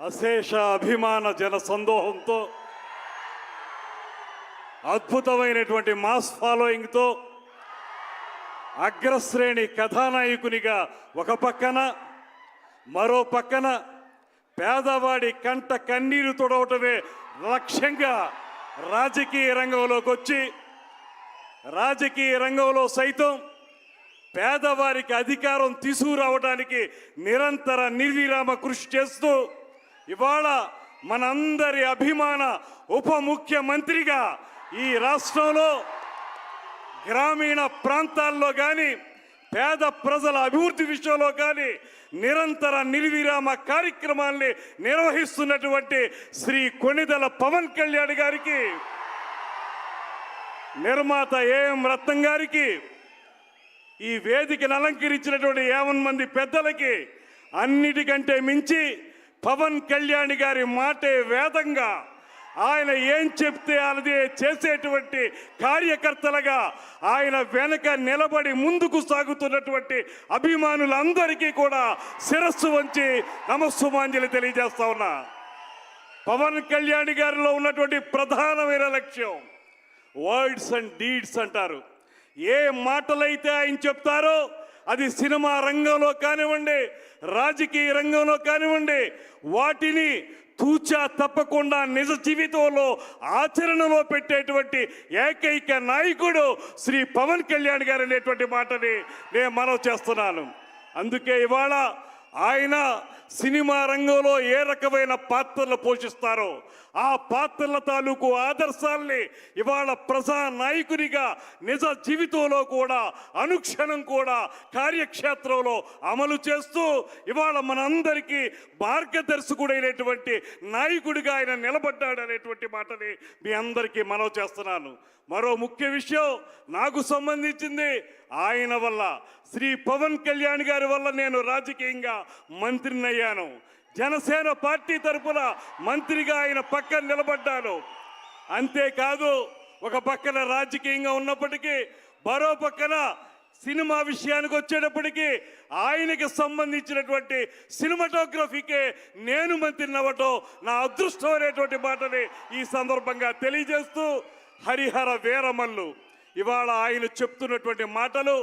అశేష అభిమాన జన సందోహంతో అద్భుతమైనటువంటి మాస్ ఫాలోయింగ్తో అగ్రశ్రేణి కథానాయకునిగా ఒక పక్కన, మరో పక్కన పేదవాడి కంట కన్నీరు తొడవటమే లక్ష్యంగా రాజకీయ రంగంలోకి వచ్చి రాజకీయ రంగంలో సైతం పేదవారికి అధికారం తీసుకురావడానికి నిరంతర నిర్విరామ కృషి చేస్తూ ఇవాళ మనందరి అభిమాన ఉప ముఖ్యమంత్రిగా ఈ రాష్ట్రంలో గ్రామీణ ప్రాంతాల్లో కానీ పేద ప్రజల అభివృద్ధి విషయంలో కానీ నిరంతర నిర్విరామ కార్యక్రమాల్ని నిర్వహిస్తున్నటువంటి శ్రీ కొణిదెల పవన్ కళ్యాణ్ గారికి, నిర్మాత ఏఎం రత్నం గారికి, ఈ వేదికను అలంకరించినటువంటి 50 మంది పెద్దలకి, అన్నిటికంటే మించి పవన్ కళ్యాణ్ గారి మాటే వేదంగా ఆయన ఏం చెప్తే అదే చేసేటువంటి కార్యకర్తలుగా ఆయన వెనక నిలబడి ముందుకు సాగుతున్నటువంటి అభిమానులందరికీ కూడా శిరస్సు వంచి నమస్సుమాంజలి తెలియజేస్తా ఉన్నా. పవన్ కళ్యాణ్ గారిలో ఉన్నటువంటి ప్రధానమైన లక్ష్యం వర్డ్స్ అండ్ డీడ్స్ అంటారు. ఏ మాటలైతే ఆయన చెప్తారో అది సినిమా రంగంలో కానివ్వండి, రాజకీయ రంగంలో కానివ్వండి, వాటిని తూచా తప్పకుండా నిజ జీవితంలో ఆచరణలో పెట్టేటువంటి ఏకైక నాయకుడు శ్రీ పవన్ కళ్యాణ్ గారు అనేటువంటి మాటని నేను మనవి చేస్తున్నాను. అందుకే ఇవాళ ఆయన సినిమా రంగంలో ఏ రకమైన పాత్రలు పోషిస్తారో ఆ పాత్రల తాలూకు ఆదర్శాల్ని ఇవాళ ప్రజా నాయకునిగా నిజ జీవితంలో కూడా అనుక్షణం కూడా కార్యక్షేత్రంలో అమలు చేస్తూ ఇవాళ మనందరికీ మార్గదర్శకుడైనటువంటి నాయకుడిగా ఆయన నిలబడ్డాడు అనేటువంటి మాటని మీ అందరికీ మనవి చేస్తున్నాను. మరో ముఖ్య విషయం నాకు సంబంధించింది ఆయన వల్ల, శ్రీ పవన్ కళ్యాణ్ గారి వల్ల నేను రాజకీయంగా మంత్రిని అయ్యాను. జనసేన పార్టీ తరఫున మంత్రిగా ఆయన పక్కన నిలబడ్డాను. అంతేకాదు ఒక పక్కన రాజకీయంగా ఉన్నప్పటికీ మరో పక్కన సినిమా విషయానికి వచ్చేటప్పటికీ ఆయనకి సంబంధించినటువంటి సినిమాటోగ్రఫీకే నేను మంత్రిని అవ్వటం నా అదృష్టం అనేటువంటి మాటని ఈ సందర్భంగా తెలియజేస్తూ, హరిహర వీరమల్లు ఇవాళ ఆయన చెప్తున్నటువంటి మాటలు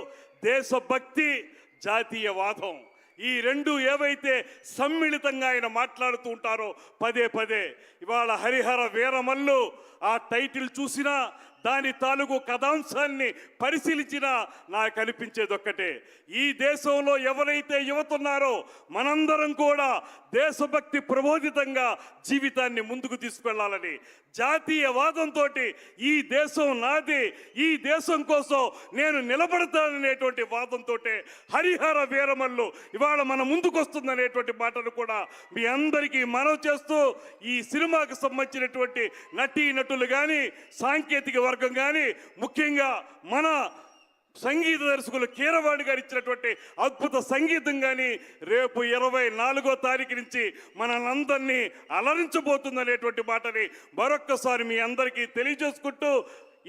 దేశభక్తి, జాతీయవాదం, ఈ రెండు ఏవైతే సమ్మిళితంగా ఆయన మాట్లాడుతూ ఉంటారో పదే పదే, ఇవాళ హరిహర వీరమల్లు ఆ టైటిల్ చూసినా దాని తాలూకు కథాంశాన్ని పరిశీలించినా నాకు అనిపించేది ఒక్కటే, ఈ దేశంలో ఎవరైతే యువతున్నారో మనందరం కూడా దేశభక్తి ప్రబోధితంగా జీవితాన్ని ముందుకు తీసుకెళ్లాలని, జాతీయవాదంతో ఈ దేశం నాది, ఈ దేశం కోసం నేను నిలబడతాననేటువంటి వాదంతో హరిహర వీరమల్లు ఇవాళ మన ముందుకు వస్తుందనేటువంటి మాటను కూడా మీ అందరికీ మనవి చేస్తూ, ఈ సినిమాకు సంబంధించినటువంటి నటీనటులు కానీ సాంకేతిక వర్గం కానీ ముఖ్యంగా మన సంగీత దర్శకులు కీరవాణి గారు ఇచ్చినటువంటి అద్భుత సంగీతం కానీ రేపు 24వ తారీఖు నుంచి మనందరినీ అలరించబోతుందనేటువంటి మాటని మరొక్కసారి మీ అందరికీ తెలియజేసుకుంటూ,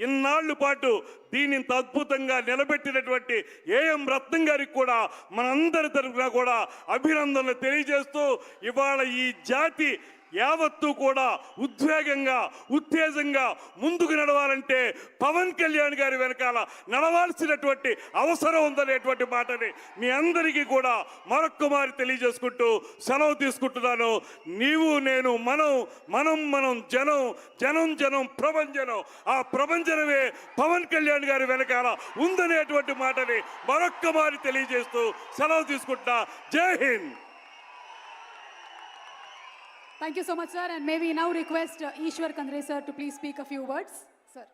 ఇన్నాళ్ల పాటు దీని ఇంత అద్భుతంగా నిలబెట్టినటువంటి ఏఎం రత్నం గారికి కూడా మనందరి తరఫున కూడా అభినందనలు తెలియజేస్తూ, ఇవాళ ఈ జాతి యావత్తు కూడా ఉద్వేగంగా ఉత్తేజంగా ముందుకు నడవాలంటే పవన్ కళ్యాణ్ గారి వెనకాల నడవాల్సినటువంటి అవసరం ఉందనేటువంటి మాటని మీ అందరికీ కూడా మరొక్కమారి తెలియజేసుకుంటూ సెలవు తీసుకుంటున్నాను. నీవు నేను మనం మనం మనం జనం జనం జనం ప్రభంజనం, ఆ ప్రభంజనమే పవన్ కళ్యాణ్ గారి వెనకాల ఉందనేటువంటి మాటని మరొక్కమారి తెలియజేస్తూ సెలవు తీసుకుంటున్నా. జై Hind. Thank you so much, sir. And may we now request Ishwar Kandre, sir, to please speak a few words. Sir.